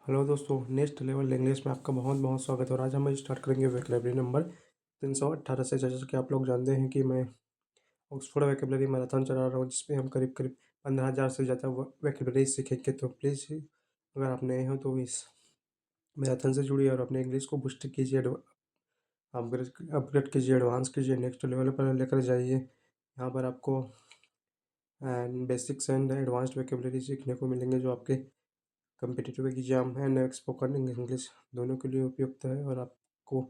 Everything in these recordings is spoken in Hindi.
हेलो दोस्तों, नेक्स्ट लेवल इंग्लिश में आपका बहुत बहुत स्वागत है। और आज हम स्टार्ट करेंगे वोकैबुलरी नंबर 318 से। जैसे कि आप लोग जानते हैं कि मैं ऑक्सफोर्ड वोकैबुलरी मैराथन चला रहा हूँ, जिसमें हम करीब करीब 15,000 से ज़्यादा वोकैबुलरी सीखेंगे। तो प्लीज़, अगर आप नए हो तो इस मैराथन से जुड़िए और अपने इंग्लिश को बूस्ट कीजिए, अपग्रेड अपग्रेड कीजिए, एडवांस कीजिए, नेक्स्ट लेवल पर लेकर जाइए। यहाँ पर आपको बेसिक्स एंड एडवांस्ड वोकैबुलरी सीखने को मिलेंगे, जो आपके competitive exam and spoken English दोनों के लिए उपयुक्त है। और आपको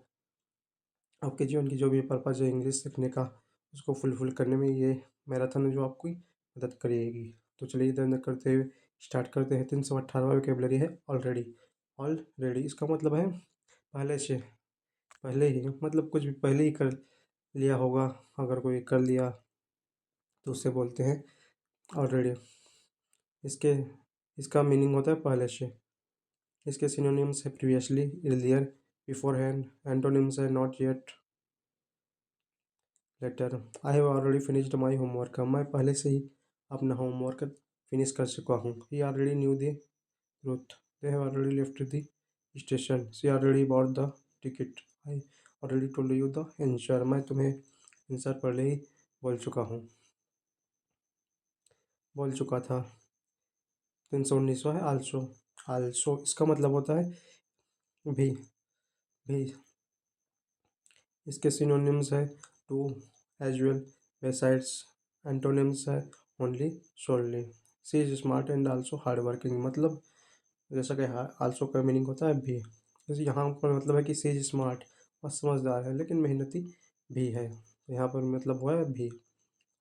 आपके जीवन की जो भी पर्पज़ है इंग्लिश सीखने का, उसको फुलफिल करने में ये मैराथन है जो आपकी मदद करेगी। तो चलिए देर न करते हुए स्टार्ट करते हैं। 318वां वोकैबुलरी है ऑलरेडी। ऑलरेडी इसका मतलब है पहले से, पहले ही, मतलब कुछ भी पहले ही कर लिया होगा। अगर कोई कर लिया तो उससे बोलते हैं ऑलरेडी। इसके इसका मीनिंग होता है पहले से। इसके सिनोनिम्स है प्रीवियसली, अर्लियर, बिफोरहैंड। एंटोनिम्स है not yet, later. I have already finished my homework. मैं पहले से ही अपना होमवर्क फिनिश कर चुका हूँ। He already knew the route. They have already left the station. She already bought the ticket. I already told you the answer. मैं तुम्हें आंसर पहले ही बोल चुका हूँ, बोल चुका था। 319वां है आल्सो। आल्सो इसका मतलब होता है भी, भी। इसके सिनोनिम्स है too, as well, besides. Antonyms है only, solely. She is smart and also hard working. मतलब जैसा कि आल्सो का मीनिंग होता है भी, जैसे यहाँ पर मतलब है कि सी इज स्मार्ट और समझदार है, लेकिन मेहनती भी है। तो यहाँ पर मतलब हुआ है भी।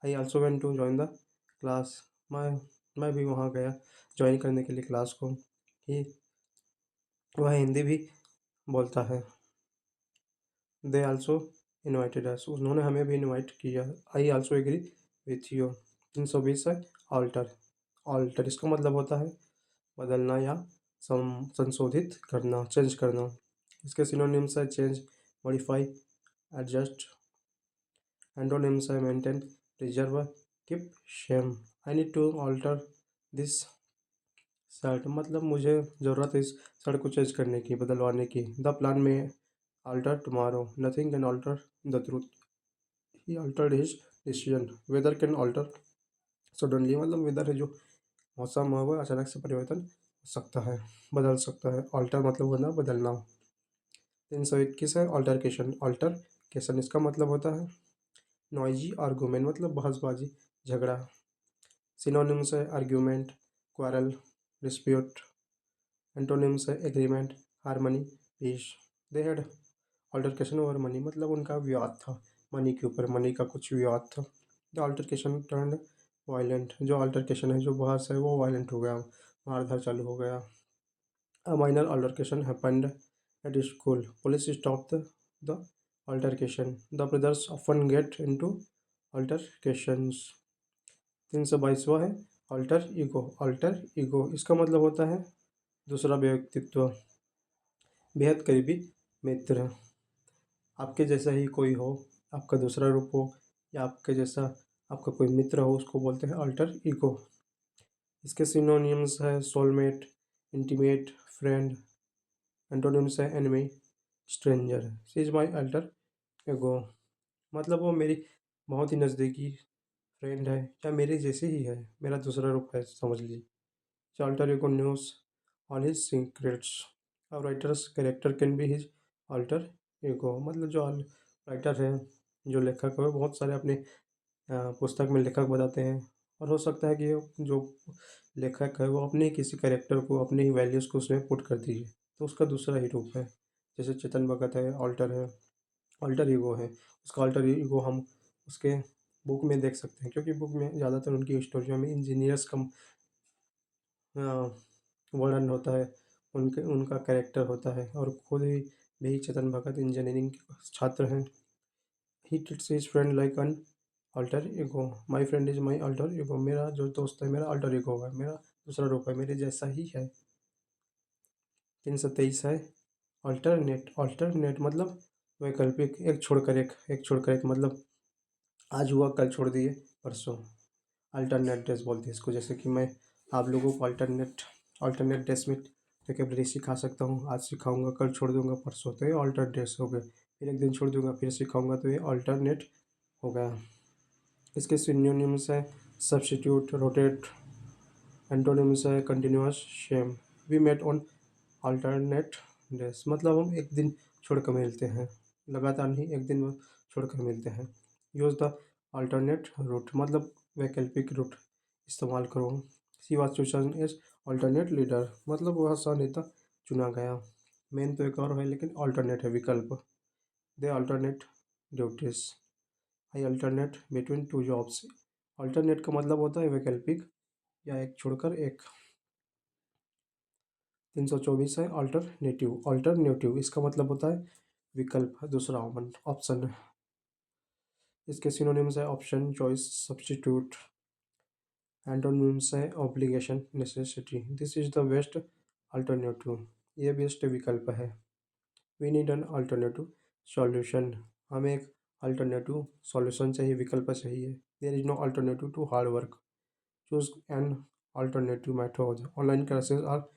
I also went to join the class. मैं भी वहाँ गया ज्वाइन करने के लिए क्लास को। ही वह हिंदी भी बोलता है। They also invited us. उन्होंने हमें भी इनवाइट किया। I also agree with you. 320 है ऑल्टर। ऑल्टर इसका मतलब होता है बदलना या संशोधित करना, चेंज करना। इसके सिनोनिम्स है चेंज, मॉडिफाई, एडजस्ट। एंटोनिम्स है maintain, preserve, keep, same. I need to alter this shirt. मतलब मुझे ज़रूरत है इस शर्ट को चेंज करने की, बदलवाने की। द प्लान में alter tomorrow. Nothing can alter the truth. He altered his decision. Weather can alter suddenly. मतलब वेदर है जो मौसम है, वो अचानक से परिवर्तन हो सकता है, बदल सकता है। ऑल्टर मतलब होना बदलना। 321 है ऑल्टरकेशन। ऑल्टरकेशन इसका मतलब होता है नॉइजी आर्गूमेंट, मतलब बहसबाजी, झगड़ा। सिनोनिम्स है आर्ग्यूमेंट, क्वारल, डिस्प्यूट। एंटोनिम्स है agreement, harmony, peace. They had altercation over money, मतलब उनका विवाद था मनी के ऊपर, मनी का कुछ विवाद था। The altercation turned violent. जो ऑल्टरकेशन है, जो बहस है, वो वायलेंट हो गया, मारधाड़ चालू हो गया। A minor altercation happened at school. Police stopped the altercation. The brothers often get into altercations. 322वां है ऑल्टर ईगो। ऑल्टर ईगो इसका मतलब होता है दूसरा व्यक्तित्व, बेहद करीबी मित्र। आपके जैसा ही कोई हो, आपका दूसरा रूप हो, या आपके जैसा आपका कोई मित्र हो, उसको बोलते हैं अल्टर ईगो। इसके सिनोनिम्स है सोलमेट, इंटीमेट, फ्रेंड। एंटोनिम्स है enemy, stranger. She is my alter ego, मतलब वो मेरी बहुत ही नज़दीकी फ्रेंड है, या मेरे जैसे ही है, मेरा दूसरा रूप है, समझ लीजिए। Alter ego knows all his secrets. अब writer's character can be his alter ego, मतलब जो राइटर है, जो लेखक है, वो बहुत सारे अपने पुस्तक में लेखक बताते हैं। और हो सकता है कि जो लेखक है वो अपने किसी कैरेक्टर को, अपने ही वैल्यूज़ को उसमें पुट कर दीजिए, तो उसका दूसरा ही रूप है। जैसे चेतन भगत है, ऑल्टर है, ऑल्टर ईगो है। उसका ऑल्टर ईगो हम उसके बुक में देख सकते हैं, क्योंकि बुक में ज़्यादातर उनकी स्टोरियों में इंजीनियर्स का वर्णन होता है, उनके उनका कैरेक्टर होता है। और खुद भी चेतन भगत इंजीनियरिंग के छात्र हैं। ही treats his friend like an alter ego. My friend is my alter ego. मेरा जो दोस्त है, मेरा अल्टर ईगो है, मेरा दूसरा रूप है, मेरे जैसा ही है। 323 है अल्टरनेट। अल्टरनेट मतलब वैकल्पिक, एक छोड़कर एक, एक छोड़कर एक, मतलब आज हुआ कल छोड़ दिए परसों। अल्टरनेट डेज बोलते हैं इसको। जैसे कि मैं आप लोगों को अल्टरनेट अल्टरनेट डेज में वोकेबलरी सिखा सकता हूँ, आज सिखाऊँगा, कल छोड़ दूँगा, परसों, तो ये ऑल्टर्ड डेज़ हो गए। फिर एक दिन छोड़ दूँगा, फिर सिखाऊँगा, तो ये ऑल्टरनेट हो गया। इसके सिनोनिम्स हैं सब्स्टिट्यूट, रोटेट, एंटोनिम्स है continuous, same. We met on alternate days, मतलब हम एक दिन छोड़ कर मिलते हैं, लगातार नहीं, एक दिन छोड़ कर मिलते हैं। यूज़ द अल्टरनेट रूट, मतलब वैकल्पिक रूट इस्तेमाल करो। She was chosen as alternate leader, मतलब वह सह नेता चुना गया। मेन तो एक और है, लेकिन अल्टरनेट है विकल्प। They alternate duties, I alternate between two jobs. Alternate का मतलब होता है वैकल्पिक, या एक छोड़कर एक। 324 है अल्टरनेटिव। अल्टरनेटिव इसका मतलब होता है विकल्प, दूसरा ऑप्शन। इसके सिनोनिम्स है ऑप्शन, चॉइस, सब्स्टिट्यूट। एंटोनिम्स है obligation, necessity. This is the best alternative, ये बेस्ट विकल्प है। We need an alternative solution, हमें एक अल्टरनेटिव सॉल्यूशन चाहिए, विकल्प चाहिए। There is no alternative to hard work, choose an alternative method. Online classes are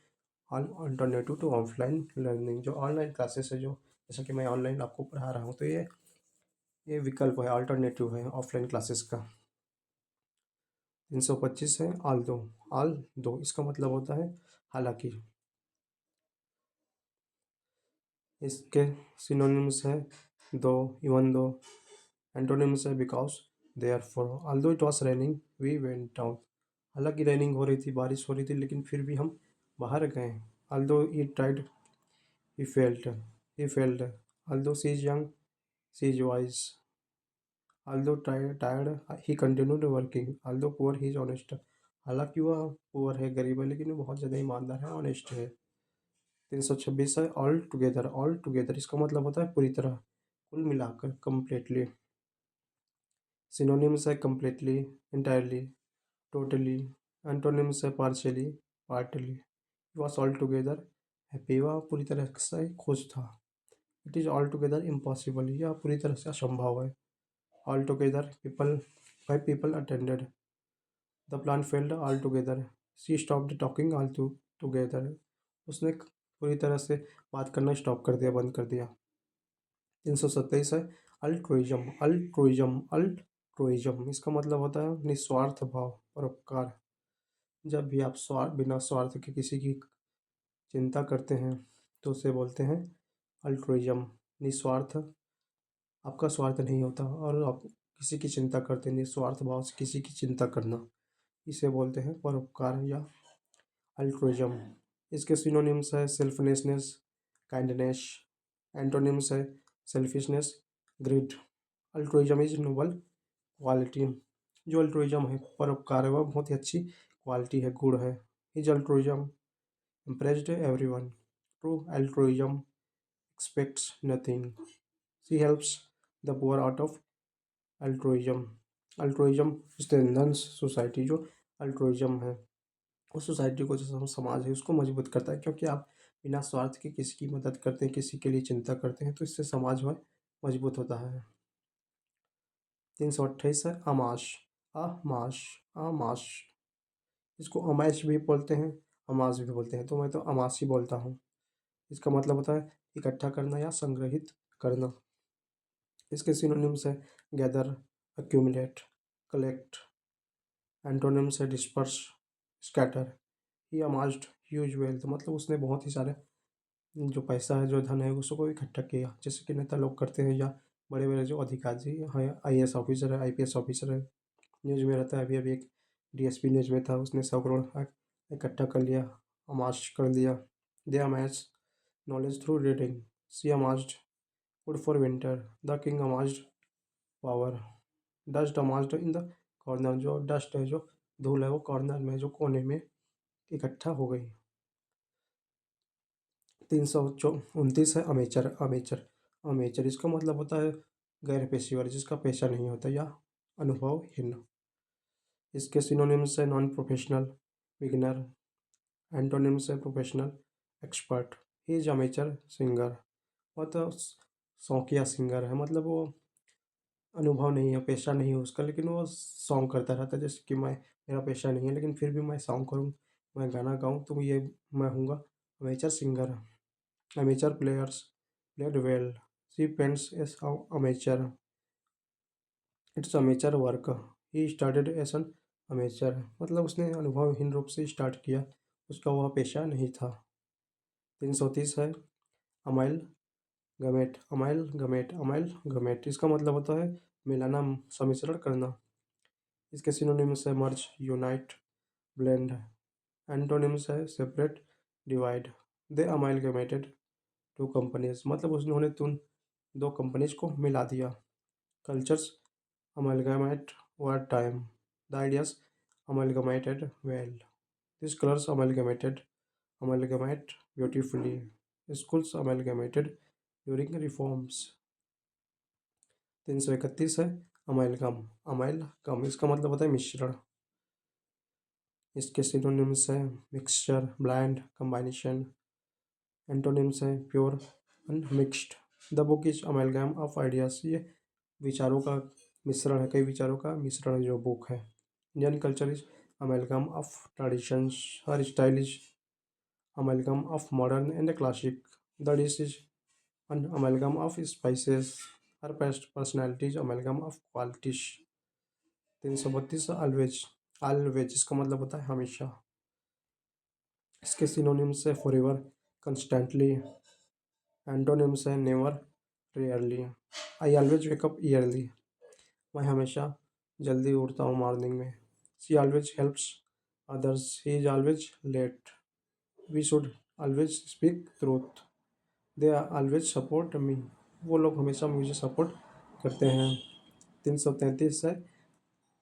all alternative to offline learning, जो ऑनलाइन क्लासेस है, जो जैसा कि मैं ऑनलाइन आपको पढ़ा रहा हूँ, तो ये विकल्प है, अल्टरनेटिव है ऑफलाइन क्लासेस का। 325 है आल दो, इसका मतलब होता है हालांकि। इसके सिनोनिम्स है दो, इवन दो। एंटोनिम्स है because, therefore. Although it was raining we went out, हालांकि रेनिंग हो रही थी, बारिश हो रही थी, लेकिन फिर भी हम बाहर गए। Although he tried, he felt he failed, although she is young, she is wise, although tired he continued working, although poor he is honest। हालांकि वह पुअर है, गरीब है, लेकिन वो बहुत ज़्यादा ईमानदार है, ऑनेस्ट है। 326 है ऑल टुगेदर इसका मतलब होता है पूरी तरह, कुल मिलाकर, कम्प्लीटली। सिनोनिम्स है कम्प्लीटली, इंटायरली, टोटली। एंटोनिम्स है partially, partly. Was all together happy, वह पूरी तरह से खुश था। It is all together impossible, यह पूरी तरह से असंभव है। All together people, 5 people attended, the plan failed all together, she stopped talking all together, उसने पूरी तरह से बात करना स्टॉप कर दिया, बंद कर दिया। 327 है अल्ट्रुइज्म, अल्ट्रुइज्म इसका मतलब होता है निस्वार्थ भाव, परोपकार। जब भी आप बिना स्वार्थ के किसी की चिंता करते हैं, तो उसे बोलते हैं अल्ट्रुइज्म, निस्वार्थ, आपका स्वार्थ नहीं होता और आप किसी की चिंता करते, निस्वार्थ भाव से किसी की चिंता करना, इसे बोलते हैं परोपकार या अल्ट्रुइज्म। इसके सिनोनिम्स है सेल्फनेसनेस, काइंडनेस। एंटोनिम्स है selfishness, greed. Altruism is noble quality, जो अल्ट्रुइज्म है, परोपकार है, वह बहुत ही अच्छी क्वालिटी है, गुण है। Is altruism impressed everyone, true altruism aspects nothing, she helps the poor out of altruism. Altruism strengthens society, जो अल्ट्रुइज्म है उस सोसाइटी को, जैसे हम समाज है उसको मजबूत करता है, क्योंकि आप बिना स्वार्थ के किसी की मदद करते हैं, किसी के लिए चिंता करते हैं, तो इससे समाज जो है मजबूत होता है। 328 है अमाश, अमाश, अमाश, इसको अमैश भी बोलते हैं, अमाश भी बोलते हैं, तो मैं तो अमाश ही बोलता हूँ। इसका मतलब होता है इकट्ठा करना या संग्रहित करना। इसके सिनोनिम्स है गैदर, अक्यूमुलेट, कलेक्ट। एंटोनिम्स है डिस्पर्स, स्कैटर। ही अमास्ड ह्यूज वेल्थ, मतलब उसने बहुत ही सारे जो पैसा है, जो धन है, उसको इकट्ठा किया, जैसे कि नेता लोग करते हैं, या बड़े बड़े जो अधिकारी हैं, आईएएस ऑफिसर है, आईपीएस ऑफिसर है। न्यूज़ में रहता है, अभी अभी एक डीएसपी न्यूज़ में था, उसने 100 करोड़ इकट्ठा कर लिया, अमाश कर दिया। They amass knowledge through reading, she amassed food for winter, the king amassed power. Dust amassed in the corner, जो डस्ट है, जो धूल है, वो कॉर्नर में, जो कोने में इकट्ठा हो गई। 329 है अमेचर, अमेचर, अमेचर इसका मतलब होता है गैर पेशेवर, जिसका पेशा नहीं होता या अनुभवहीन। इसके सिनोनिम्स है नॉन प्रोफेशनल, बिगिनर। एंटोनिम्स है professional, expert. He is amateur singer, मतलब शौकिया सिंगर है, मतलब वो अनुभव नहीं है, पेशा नहीं है उसका, लेकिन वो सॉन्ग करता रहता है। जैसे कि मैं, मेरा पेशा नहीं है, लेकिन फिर भी मैं सॉन्ग करूँ, मैं गाना गाऊँ, तो ये मैं हूँगा amateur singer, amateur players played well. She paints as an amateur. It's amateur work. He started as an amateur. मतलब उसने अनुभवहीन रूप से स्टार्ट किया, उसका वह पेशा नहीं था। 330 है amalgamate, amalgamate, amalgamate, इसका मतलब होता है मिलाना, सम्मिश्रण करना। इसके सिनोनिम्स है मर्ज, यूनाइट, ब्लेंड। एंटोनिम्स है separate, divide. They amalgamated two companies, मतलब उन्होंने तुम दो कंपनीज को मिला दिया। Cultures amalgamate over time. The ideas amalgamated well. These colors amalgamate beautifully. Schools amalgamated during reforms. 331 है अमाइलगम, अमाइलगम इसका मतलब होता है मिश्रण। इसके सिनोनिम्स है मिक्सचर, ब्लेंड, कम्बाइनेशन। एंटोनिम्स है pure, unmixed. The book is amalgam of ideas, ये विचारों का मिश्रण है, कई विचारों का मिश्रण है जो बुक है। Indian culture is amalgam of traditions, her style is amalgam of modern and classic. The dish is an amalgam of spices, her personality is amalgam of qualities. 332 always, always इसका मतलब होता है हमेशा। इसके सिनोनिम्स है फॉरएवर, कंस्टेंटली। एंटोनिम्स है never, rarely. I always wake up early, मैं हमेशा जल्दी उठता हूँ मॉर्निंग में। She always helps others, he is always late. We should always speak truth, they always support me, वो लोग हमेशा मुझे सपोर्ट करते हैं। 333 है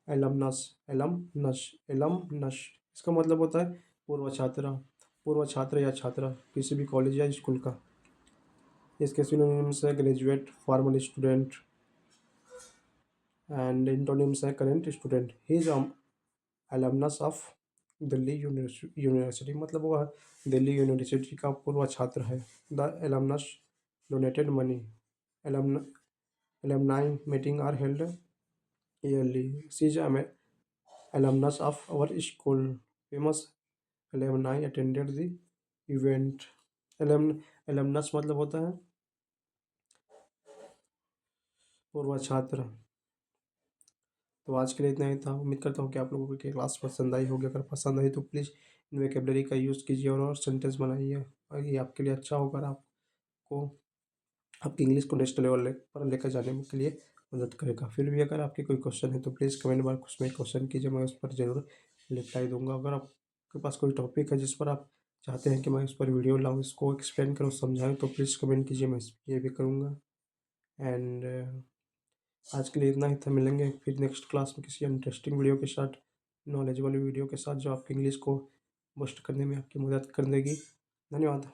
एलमनस, एलमनस, एलमनस इसका मतलब होता है पूर्व छात्रा, पूर्व छात्र या छात्रा किसी भी कॉलेज या स्कूल का। इसके सिनोनिम्स है graduate, formal student. And antonyms है current student. He is alumnus of Delhi university, मतलब वह दिल्ली यूनिवर्सिटी का पूर्व छात्र है। The alumnus donated money, alumni meeting are held yearly. She is alumnus of our school, famous alumni attended the event. alumnus मतलब होता है पूर्व छात्र। तो आज के लिए इतना ही था। उम्मीद करता हूँ कि आप लोगों को ये क्लास पसंद आई होगी। अगर पसंद आई तो प्लीज़ इन वेकेबलरी का यूज़ कीजिए और सेंटेंस बनाइए, और ये आपके लिए अच्छा होगा, आपको आपकी इंग्लिश को नेक्स्ट लेवल पर लेकर जाने के लिए मदद करेगा। फिर भी अगर आपके कोई क्वेश्चन है तो प्लीज़ कमेंट बॉक्स में क्वेश्चन कीजिए, मैं उस पर ज़रूर रिप्लाई दूंगा। अगर आपके पास कोई टॉपिक है जिस पर आप चाहते हैं कि मैं उस पर वीडियो लाऊँ, इसको एक्सप्लेन करूँ, समझाऊँ, तो प्लीज़ कमेंट कीजिए, मैं ये भी करूँगा। एंड आज के लिए इतना ही था। मिलेंगे फिर नेक्स्ट क्लास में किसी इंटरेस्टिंग वीडियो के साथ, नॉलेज वाली वीडियो के साथ, जो आपकी इंग्लिश को बूस्ट करने में आपकी मदद कर देगी। धन्यवाद।